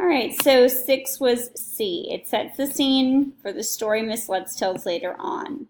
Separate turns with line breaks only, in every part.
All right, so 6 was C. It sets the scene for the story Miss Lutz tells later on.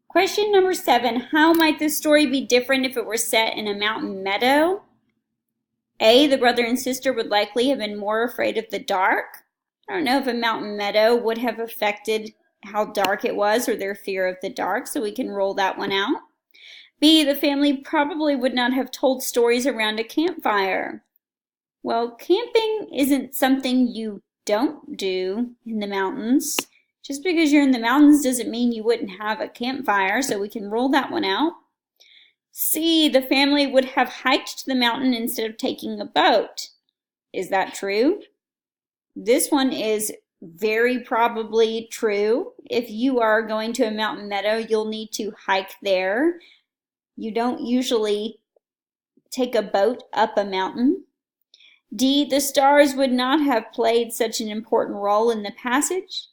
Question number 7, how might this story be different if it were set in a mountain meadow? A, the brother and sister would likely have been more afraid of the dark. I don't know if a mountain meadow would have affected how dark it was or their fear of the dark, so we can roll that one out. B, the family probably would not have told stories around a campfire. Well, camping isn't something you don't do in the mountains. Just because you're in the mountains doesn't mean you wouldn't have a campfire, so we can roll that one out. C, the family would have hiked to the mountain instead of taking a boat. Is that true? This one is very probably true. If you are going to a mountain meadow, you'll need to hike there. You don't usually take a boat up a mountain. D, the stars would not have played such an important role in the passage.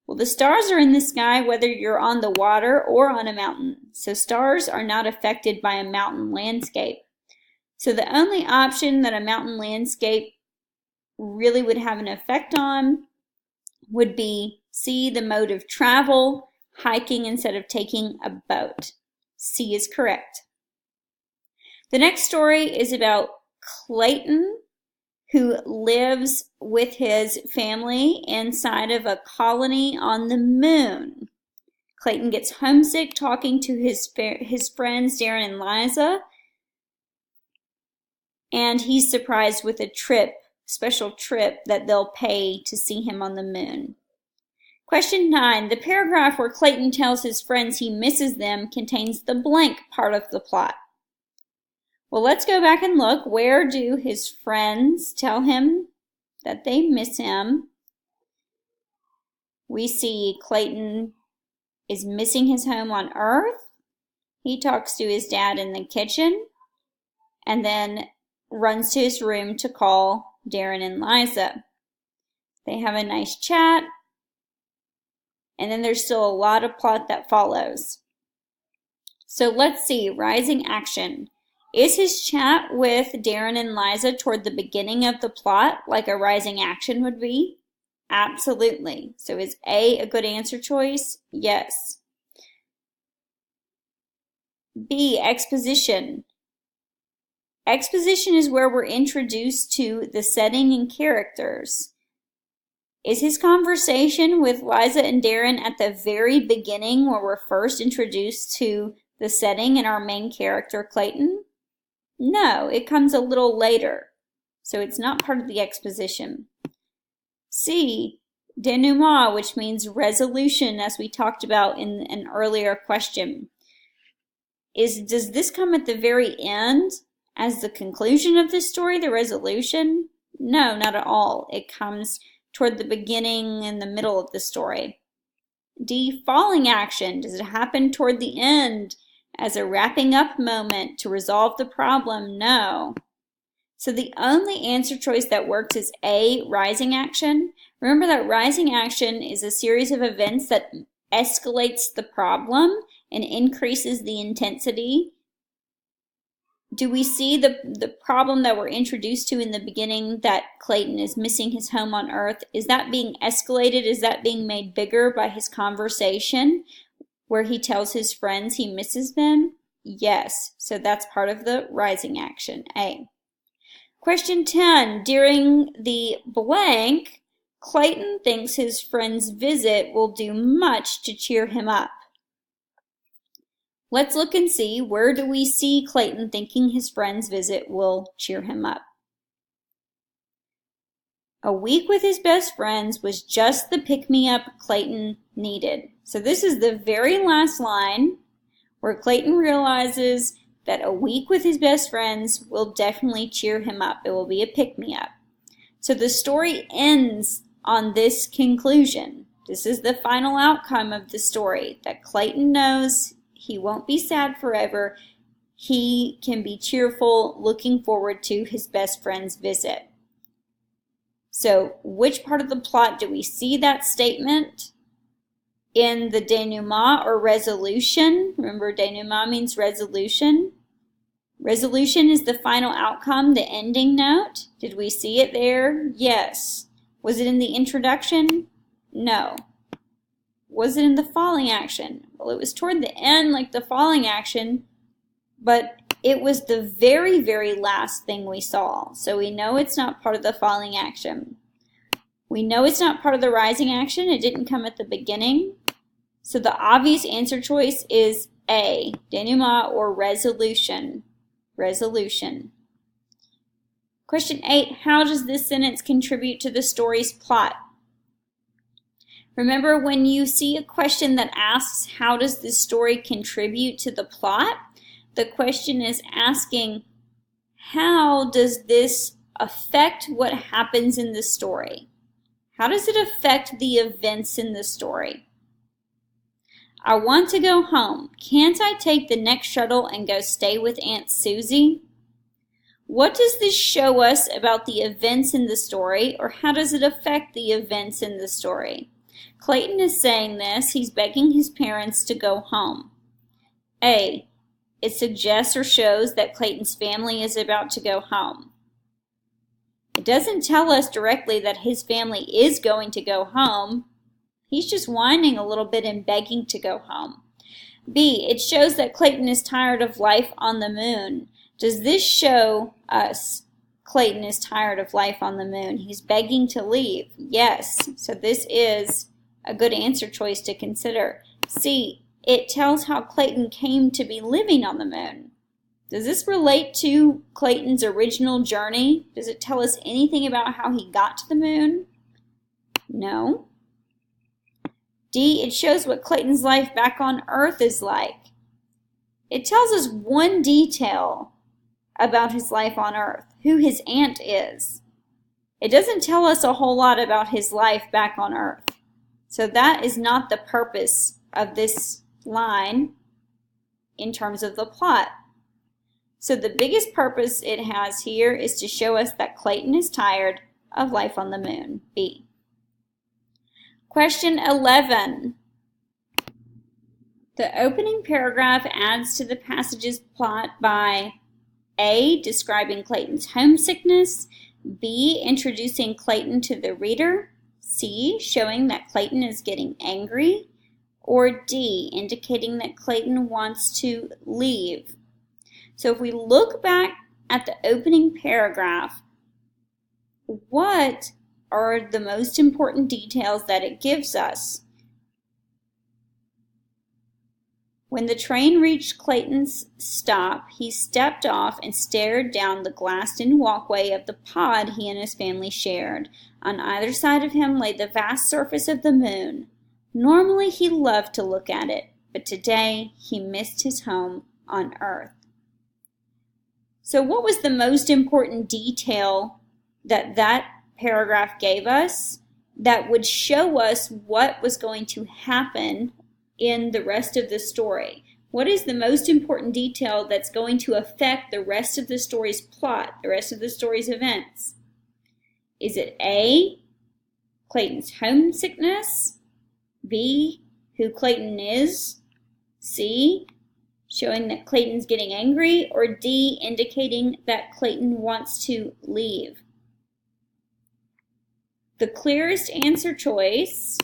Well, the stars are in the sky whether you're on the water or on a mountain, so stars are not affected by a mountain landscape. So the only option that a mountain landscape really would have an effect on would be C, the mode of travel, hiking instead of taking a boat. C is correct. The next story is about Clayton, who lives with his family inside of a colony on the moon. Clayton gets homesick talking to his friends Darren and Liza, and he's surprised with a special trip that they'll pay to see him on the moon. Question 9, the paragraph where Clayton tells his friends he misses them contains the blank part of the plot. Well, let's go back and look. Where do his friends tell him that they miss him? We see Clayton is missing his home on Earth. He talks to his dad in the kitchen and then runs to his room to call Darren and Liza. They have a nice chat, and then there's still a lot of plot that follows. So let's see, rising action. Is his chat with Darren and Liza toward the beginning of the plot like a rising action would be? Absolutely. So is A a good answer choice? Yes. B, exposition. Exposition is where we're introduced to the setting and characters. Is his conversation with Liza and Darren at the very beginning where we're first introduced to the setting and our main character, Clayton? No, it comes a little later, so it's not part of the exposition. C, denouement, which means resolution, as we talked about in an earlier question. Does this come at the very end as the conclusion of this story, the resolution? No, not at all. It comes toward the beginning and the middle of the story. D, falling action. Does it happen toward the end as a wrapping up moment to resolve the problem? No. So the only answer choice that works is A, rising action. Remember that rising action is a series of events that escalates the problem and increases the intensity. Do we see the problem that we're introduced to in the beginning, that Clayton is missing his home on Earth? Is that being escalated? Is that being made bigger by his conversation where he tells his friends he misses them? Yes. So that's part of the rising action, A. Question 10. During the blank, Clayton thinks his friend's visit will do much to cheer him up. Let's look and see, where do we see Clayton thinking his friend's visit will cheer him up? A week with his best friends was just the pick-me-up Clayton needed. So this is the very last line where Clayton realizes that a week with his best friends will definitely cheer him up. It will be a pick-me-up. So the story ends on this conclusion. This is the final outcome of the story, that Clayton knows he won't be sad forever. He can be cheerful, looking forward to his best friend's visit. So which part of the plot do we see that statement? In the denouement or resolution? Remember, denouement means resolution. Resolution is the final outcome, the ending note. Did we see it there? Yes. Was it in the introduction? No. Was it in the falling action? Well, it was toward the end like the falling action, but it was the very, very last thing we saw. So we know it's not part of the falling action. We know it's not part of the rising action. It didn't come at the beginning. So the obvious answer choice is A, denouement or resolution. Resolution. Question 8, how does this sentence contribute to the story's plot? Remember, when you see a question that asks, how does this story contribute to the plot? The question is asking, how does this affect what happens in the story? How does it affect the events in the story? I want to go home. Can't I take the next shuttle and go stay with Aunt Susie? What does this show us about the events in the story, or how does it affect the events in the story? Clayton is saying this. He's begging his parents to go home. A, it suggests or shows that Clayton's family is about to go home. It doesn't tell us directly that his family is going to go home. He's just whining a little bit and begging to go home. B, it shows that Clayton is tired of life on the moon. Does this show us Clayton is tired of life on the moon? He's begging to leave. Yes, so this is a good answer choice to consider. C, it tells how Clayton came to be living on the moon. Does this relate to Clayton's original journey? Does it tell us anything about how he got to the moon? No. D, it shows what Clayton's life back on Earth is like. It tells us one detail about his life on Earth, who his aunt is. It doesn't tell us a whole lot about his life back on Earth. So that is not the purpose of this line in terms of the plot. So the biggest purpose it has here is to show us that Clayton is tired of life on the moon. B. Question 11. The opening paragraph adds to the passage's plot by A, describing Clayton's homesickness, B, introducing Clayton to the reader, C, showing that Clayton is getting angry, or D, indicating that Clayton wants to leave. So if we look back at the opening paragraph, what are the most important details that it gives us? When the train reached Clayton's stop, he stepped off and stared down the glassed-in walkway of the pod he and his family shared. On either side of him lay the vast surface of the moon. Normally he loved to look at it, but today he missed his home on Earth. So what was the most important detail that paragraph gave us that would show us what was going to happen in the rest of the story? What is the most important detail that's going to affect the rest of the story's plot, the rest of the story's events? Is it A, Clayton's homesickness, B, who Clayton is, C, showing that Clayton's getting angry, or D, indicating that Clayton wants to leave? The clearest answer choice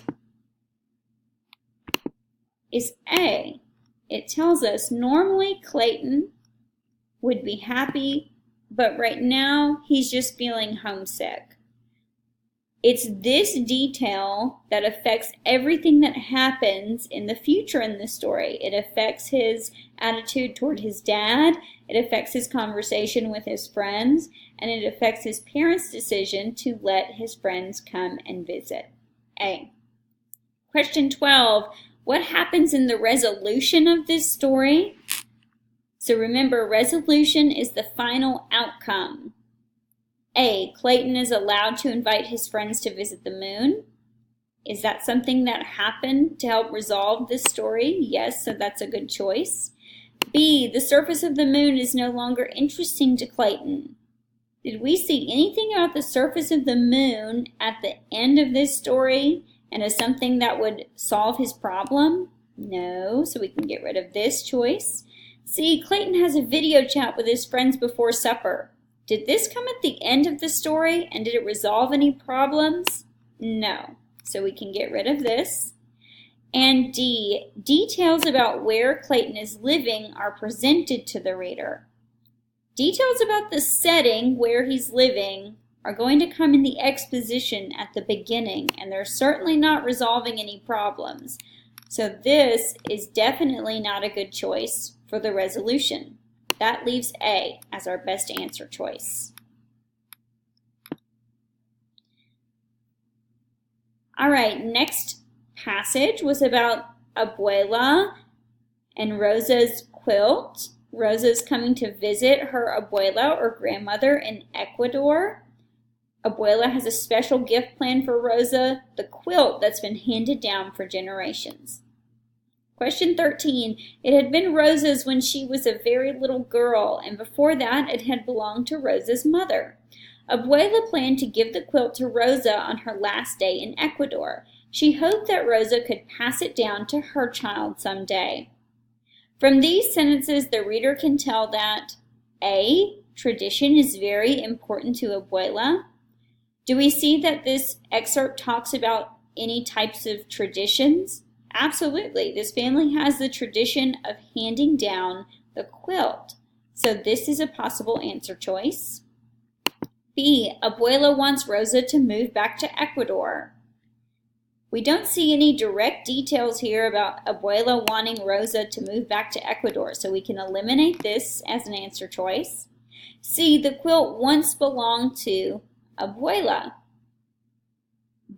is A. It tells us normally Clayton would be happy, but right now he's just feeling homesick. It's this detail that affects everything that happens in the future in the story. It affects his attitude toward his dad, it affects his conversation with his friends, and it affects his parents' decision to let his friends come and visit. A. Question 12. What happens in the resolution of this story? So remember, resolution is the final outcome. A, Clayton is allowed to invite his friends to visit the moon. Is that something that happened to help resolve this story? Yes, so that's a good choice. B, the surface of the moon is no longer interesting to Clayton. Did we see anything about the surface of the moon at the end of this story and as something that would solve his problem? No, so we can get rid of this choice. See, Clayton has a video chat with his friends before supper. Did this come at the end of the story, and did it resolve any problems? No. So we can get rid of this. And D, details about where Clayton is living are presented to the reader. Details about the setting where he's living are going to come in the exposition at the beginning, and they're certainly not resolving any problems. So this is definitely not a good choice for the resolution. That leaves A as our best answer choice. All right, next passage was about Abuela and Rosa's quilt. Rosa's coming to visit her abuela or grandmother in Ecuador. Abuela has a special gift planned for Rosa, the quilt that's been handed down for generations. Question 13. It had been Rosa's when she was a very little girl, and before that it had belonged to Rosa's mother. Abuela planned to give the quilt to Rosa on her last day in Ecuador. She hoped that Rosa could pass it down to her child someday. From these sentences, the reader can tell that A, tradition is very important to Abuela. Do we see that this excerpt talks about any types of traditions? Absolutely. This family has the tradition of handing down the quilt. So this is a possible answer choice. B, Abuela wants Rosa to move back to Ecuador. We don't see any direct details here about Abuela wanting Rosa to move back to Ecuador, so we can eliminate this as an answer choice. C, the quilt once belonged to Abuela.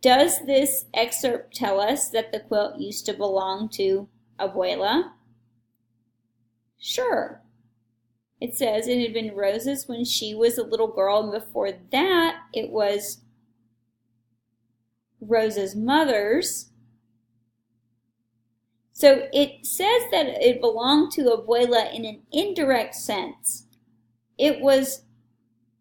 Does this excerpt tell us that the quilt used to belong to Abuela? Sure. It says it had been Rosa's when she was a little girl, and before that it was Rosa's mother's. So it says that it belonged to Abuela in an indirect sense. It was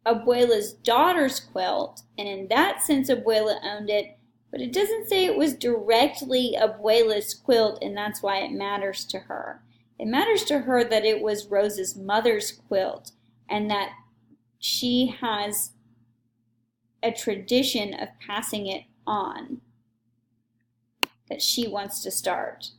Abuela's daughter's quilt, and in that sense Abuela owned it, but it doesn't say it was directly Abuela's quilt, and that's why it matters to her. It matters to her that it was Rosa's mother's quilt, and that she has a tradition of passing it on that she wants to start.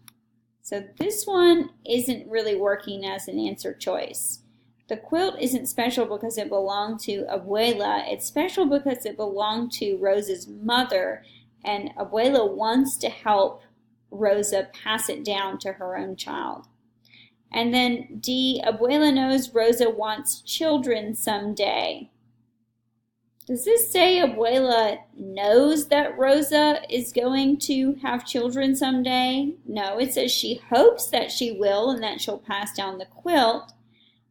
So this one isn't really working as an answer choice. The quilt isn't special because it belonged to Abuela. It's special because it belonged to Rosa's mother, and Abuela wants to help Rosa pass it down to her own child. And then D, Abuela knows Rosa wants children someday. Does this say Abuela knows that Rosa is going to have children someday? No, it says she hopes that she will and that she'll pass down the quilt.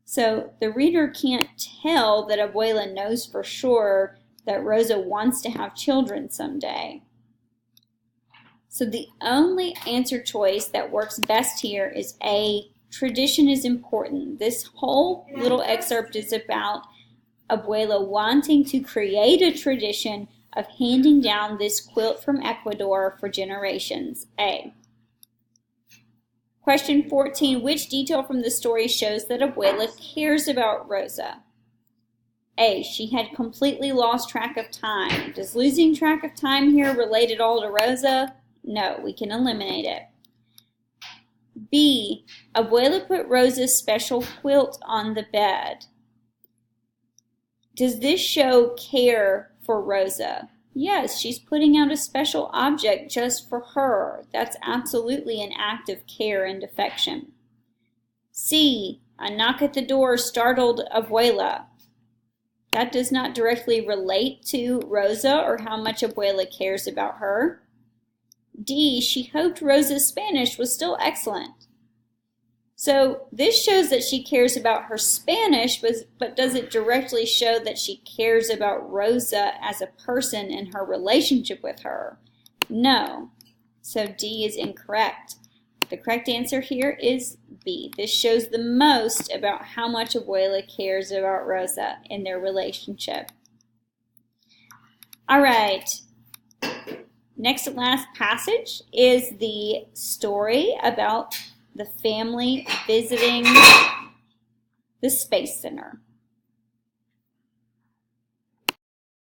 So the reader can't tell that Abuela knows for sure that Rosa wants to have children someday. So the only answer choice that works best here is A, tradition is important. This whole little excerpt is about Abuela wanting to create a tradition of handing down this quilt from Ecuador for generations. A. Question 14, which detail from the story shows that Abuela cares about Rosa? A, she had completely lost track of time. Does losing track of time here relate at all to Rosa? No, we can eliminate it. B, Abuela put Rosa's special quilt on the bed. Does this show care for Rosa? Yes, she's putting out a special object just for her. That's absolutely an act of care and affection. C, a knock at the door startled Abuela. That does not directly relate to Rosa or how much Abuela cares about her. D, she hoped Rosa's Spanish was still excellent. So this shows that she cares about her Spanish, but does it directly show that she cares about Rosa as a person and her relationship with her? No. So D is incorrect. The correct answer here is B. This shows the most about how much Abuela cares about Rosa in their relationship. All right. Next and last passage is the story about the family visiting the Space Center.